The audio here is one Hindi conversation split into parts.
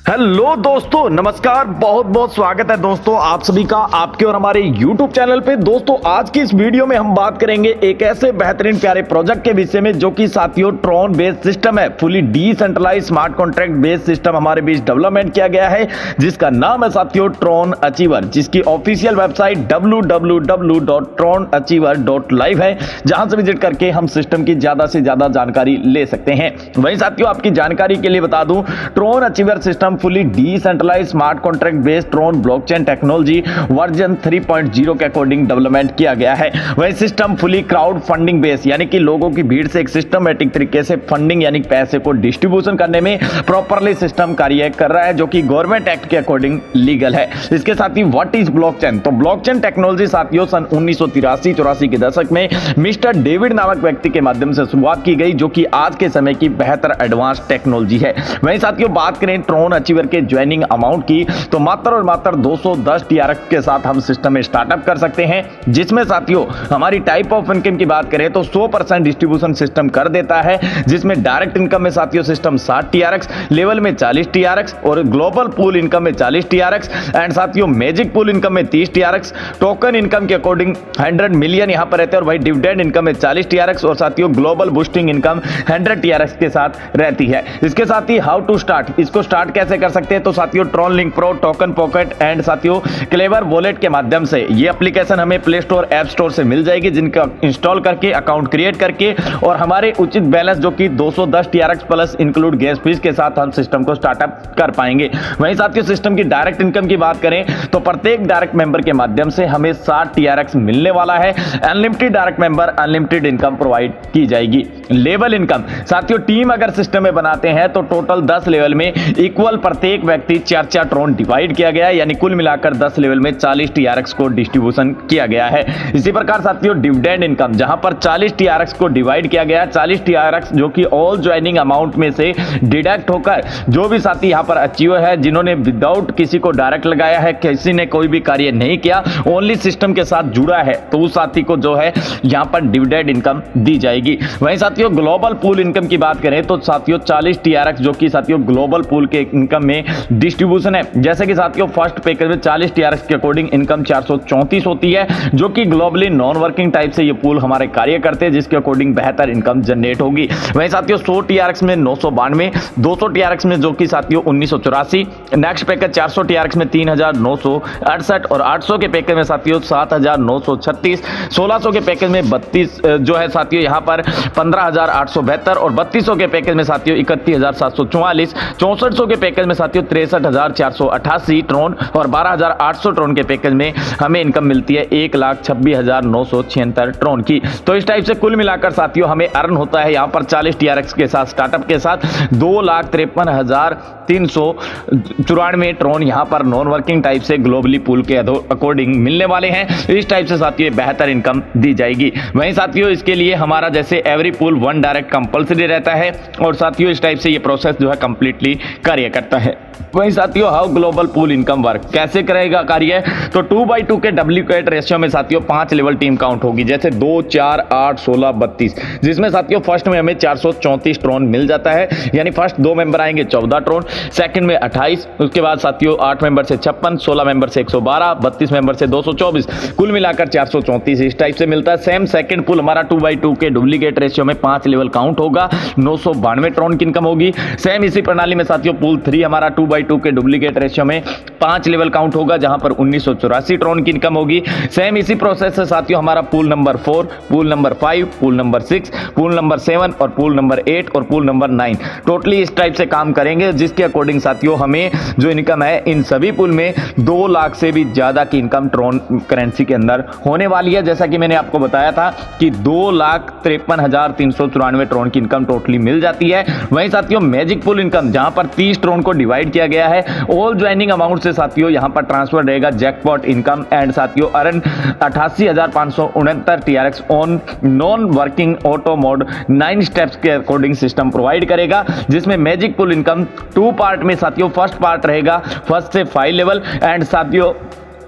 हेलो दोस्तों, नमस्कार। बहुत बहुत स्वागत है दोस्तों आप सभी का आपके और हमारे YouTube चैनल पे। दोस्तों आज की इस वीडियो में हम बात करेंगे एक ऐसे बेहतरीन प्यारे प्रोजेक्ट के विषय में जो कि साथियों ट्रॉन बेस्ड सिस्टम है। Fully decentralised smart contract based system हमारे बीच डेवलपमेंट किया गया है, जिसका नाम है साथियों ट्रॉन अचीवर, जिसकी ऑफिशियल वेबसाइट www.tronachiever.live है, जहां से विजिट करके हम सिस्टम की ज्यादा से ज्यादा जानकारी ले सकते हैं। वहीं साथियों आपकी जानकारी के लिए बता दूं, Tron achiever system fully decentralised smart contract based Tron blockchain technology version 3.0 के अकॉर्डिंग डेवलपमेंट किया गया है। वह system fully crowd funding based यानी कि लोगों की भीड़ से एक सिस्टमैटिक तरीके से फंडिंग यानी पैसे को डिस्ट्रीब्यूशन करने में प्रॉपरली सिस्टम कार्य कर रहा है, जो कि गवर्नमेंट एक्ट के अकॉर्डिंग लीगल है। इसके साथ ही व्हाट इज ब्लॉकचेन, तो ब्लॉकचेन टेक्नोलॉजी साथियों सन 1983-84 के दशक में मिस्टर डेविड नामक व्यक्ति के माध्यम से शुरुआत की गई, जो कि आज के समय की बेहतर एडवांस टेक्नोलॉजी है। वहीं साथियों बात करें ट्रॉन अचीवर के ज्वाइनिंग अमाउंट की, तो मात्र और मात्र 210 TRX के साथ हम सिस्टम में स्टार्टअप कर सकते हैं, जिसमें साथियों हमारी टाइप ऑफ इनकम की बात करें तो 100% डिस्ट्रीब्यूशन सिस्टम कर देता है, जिसमें डायरेक्ट इनकम में साथियों सिस्टम 60 TRX, लेवल में 40 TRX और ग्लोबल पूल इनकम में 40 TRX एंड साथियों मैजिक पूल इनकम में 30 TRX, टोकन इनकम के अकॉर्डिंग 100 मिलियन यहां पर रहते हैं और वही डिविडेंड इनकम में 40 TRX और साथियों ग्लोबल बूस्टिंग इनकम 100 TRX के साथ रहती है। इसके साथ ही हाउ टू स्टार्ट, इसको स्टार्ट कैसे कर सकते हैं, तो साथियों Tron link pro, token pocket and साथियों क्लेवर वॉलेट के माध्यम से ये एप्लीकेशन हमें प्ले स्टोर ऐप स्टोर से मिल जाएगी, जिनका इंस्टॉल करके अकाउंट क्रिएट करके और हमारे उचित बैलेंस जो कि 210 TRX plus include gas fees के साथ हम सिस्टम को स्टार्टअप कर पाएंगे। वहीं साथियों सिस्टम की डायरेक्ट इनकम की बात करें तो प्रत्येक डायरेक्ट मेंबर के माध्यम से हमें 60 TRX मिलने वाला है। Unlimited direct member unlimited income provide की जाएगी। लेवल इनकम साथियों टीम अगर सिस्टम में बनाते हैं तो टोटल 10 लेवल में इक्वल प्रत्येक व्यक्ति 4 ट्रॉन डिवाइड किया गया है, यानी कुल मिलाकर 10 लेवल में 40 TRX को डिस्ट्रीब्यूशन किया गया है। इसी प्रकार साथियों डिविडेंड इनकम, जहां पर 40 TRX को डिवाइड किया गया है, 40 TRX जो कि ऑल ज्वाइनिंग अमाउंट में से डिडक्ट होकर जो भी साथी यहां पर अचीवर है, जिन्होंने विदाउट किसी को डायरेक्ट लगाया है, किसी ने कोई भी कार्य नहीं किया, ओनली सिस्टम के साथ जुड़ा है, तो उस साथी को जो है यहां पर डिविडेंड इनकम दी जाएगी। वहीं साथियों ग्लोबल पूल इनकम की बात करें तो साथियों 40 TRX जो कि साथियों ग्लोबल पूल के इनकम में डिस्ट्रीब्यूशन है। जैसे कि साथियों फर्स्ट पैकेज में 40 TRX के अकॉर्डिंग इनकम 434 होती है, जो कि ग्लोबली नॉन वर्किंग टाइप से ये पूल हमारे कार्य करते हैं, जिसके अकॉर्डिंग बेहतर इनकम जनरेट होगी। वहीं साथियों 100 TRX में 992, 200 TRX में जो कि साथियों 1984, नेक्स्ट पैकेज 400 TRX में 3968 और 800 के पैकेज में साथियों 7936, 1600 के पैकेज में 32 जो है साथियों यहाँ पर 15872 और 3200 के पैकेज में साथियों 31744, 6400 के पैकेज में साथियों 63488 ट्रॉन और 12800 ट्रॉन के पैकेज में हमें इनकम मिलती है 1,26,976 ट्रॉन की। तो इस टाइप से कुल मिलाकर साथियों हमें अर्न होता है यहाँ पर 40 TRX के साथ स्टार्टअप के साथ 2,53,394 ट्रॉन यहाँ पर नॉन वर्किंग टाइप से ग्लोबली पूल के अकॉर्डिंग मिलने वाले हैं। इस टाइप से साथियों बेहतर इनकम दी जाएगी। वहीं साथियों इसके लिए हमारा जैसे एवरी पूल 1 डायरेक्ट कंपल्सरी रहता है और साथियों इस टाइप से ये प्रोसेस जो है कंप्लीटली कार्य करता है। वहीं साथियों how global pool income work कैसे करेगा कार्य, तो 2/2 के डुप्लीकेट रेशियो में साथियों 5 लेवल टीम काउंट होगी, जैसे 2, 4, 8, 16, 32, जिसमें साथियों फर्स्ट में हमें 434 ट्रॉन मिल जाता है, यानी फर्स्ट 2 मेंबर आएंगे 14 ट्रॉन, सेकंड में 28, उसके बाद साथियों 8 मेंबर से 56, 16 मेंबर से 112, 32 मेंबर से 224, कुल मिलाकर 434 इस टाइप से मिलता है। सेम सेकंड पूल हमारा 2/2 के डुप्लीकेट रेशियो में 5 लेवल काउंट होगा, 992 ट्रॉन की इनकम होगी। सेम इसी प्रणाली में साथियों पूल 3 हमारा 2/2 के डुप्लीकेट रेशियो में 5 लेवल काउंट होगा, जहां पर 1984 ट्रॉन की इनकम होगी। सेम इसी प्रोसेस से साथियों हमारा pool number 4, pool number 5, pool number 6, pool number 7 और पूल नंबर 8 और पूल नंबर 9 टोटली इस टाइप से काम करेंगे, जिसके अकॉर्डिंग साथियों हमें जो इनकम है इन सभी पूल में 2 लाख से भी ज्यादा की इनकम ट्रॉन करेंसी के अंदर होने वाली है। जैसा कि मैंने आपको बताया था कि 2,53,394 ट्रॉन की इनकम टोटली मिल जाती है। वहीं साथियों मैजिक पूल इनकम, जहां पर 30 ट्रॉन को डिवाइड किया गया है, ऑल ज्वाइनिंग अमाउंट से साथियों यहां पर ट्रांसफर रहेगा जैकपॉट इनकम एंड साथियों earn 88,569 TRX on non working auto mode 9 steps के अकॉर्डिंग सिस्टम प्रोवाइड करेगा, जिसमें मैजिक पूल इनकम 2 पार्ट में साथियों फर्स्ट पार्ट रहेगा 1 से 5 लेवल एंड साथियों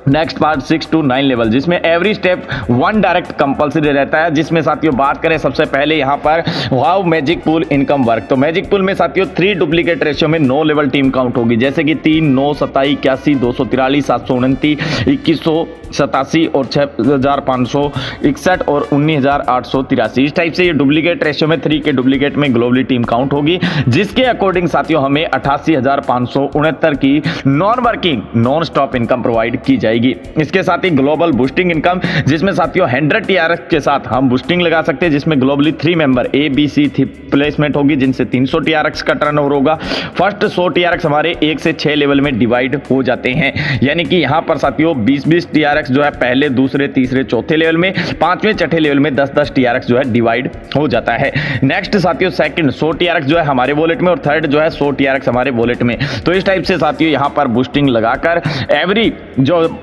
नेक्स्ट पार्ट 6 to 9 लेवल, जिसमें एवरी स्टेप 1 डायरेक्ट कंपलसरी रहता है। जिसमें साथियों बात करें सबसे पहले यहाँ पर how magic pool income work, तो मैजिक पूल में साथियों 3 डुप्लीकेट रेशियो में 9 लेवल टीम काउंट होगी, जैसे कि 3, 9, 27, 81, 243, 729, 2187 और 6561 और 19883। इस टाइप से ये डुप्लीकेट रेशियो में 3 के डुप्लीकेट में ग्लोबली टीम काउंट होगी, जिसके अकॉर्डिंग साथियों हमें 88,569 की non working non stop income provide की जाएगी। इसके साथ ही ग्लोबल बूस्टिंग इनकम, जिसमें साथियों 100 टीआरएक्स के साथ हम बूस्टिंग लगा सकते हैं, जिसमें globally 3 member A B C placement होगी, जिनसे 300 टीआरएक्स का टर्नओवर होगा। फर्स्ट 100 टीआरएक्स हमारे 1 से 6 लेवल में डिवाइड हो जाते हैं, यानी कि यहां पर साथियों 20-20 टीआरएक्स जो है पहले, दूसरे, तीसरे, चौथे लेवल में, पांचवें, छठे लेवल में 10-10 टीआरएक्स जो है डिवाइड हो जाता है। नेक्स्ट साथियों सेकंड 100 टीआरएक्स जो है हमारे वॉलेट में, और थर्ड जो है 100 टीआरएक्स हमारे वॉलेट में। तो इस टाइप से साथियों यहां पर बूस्टिंग लगाकर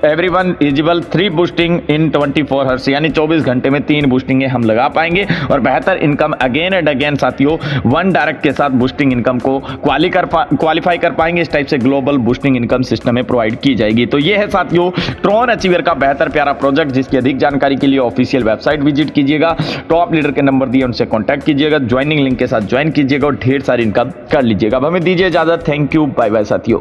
एवरीवन एलिजिबल 3 बूस्टिंग इन 24 हर्स, यानी 24 घंटे में 3 बूस्टिंग हम लगा पाएंगे और बेहतर इनकम अगेन एंड अगेन साथियों 1 डायरेक्ट के साथ बूस्टिंग इनकम को क्वालिफाई कर पाएंगे। इस टाइप से ग्लोबल बूस्टिंग इनकम सिस्टम में प्रोवाइड की जाएगी। तो ये है साथियों ट्रोन अचीवर का बेहतर प्यारा प्रोजेक्ट, जिसकी अधिक जानकारी के लिए ऑफिशियल वेबसाइट विजिट कीजिएगा, टॉप लीडर के नंबर दिए उनसे कॉन्टैक्ट कीजिएगा, ज्वाइनिंग लिंक के साथ ज्वाइन कीजिएगा और ढेर सारी इनकम कर लीजिएगा। अब हमें दीजिए इजाजत। थैंक यू, बाय बाय साथियों।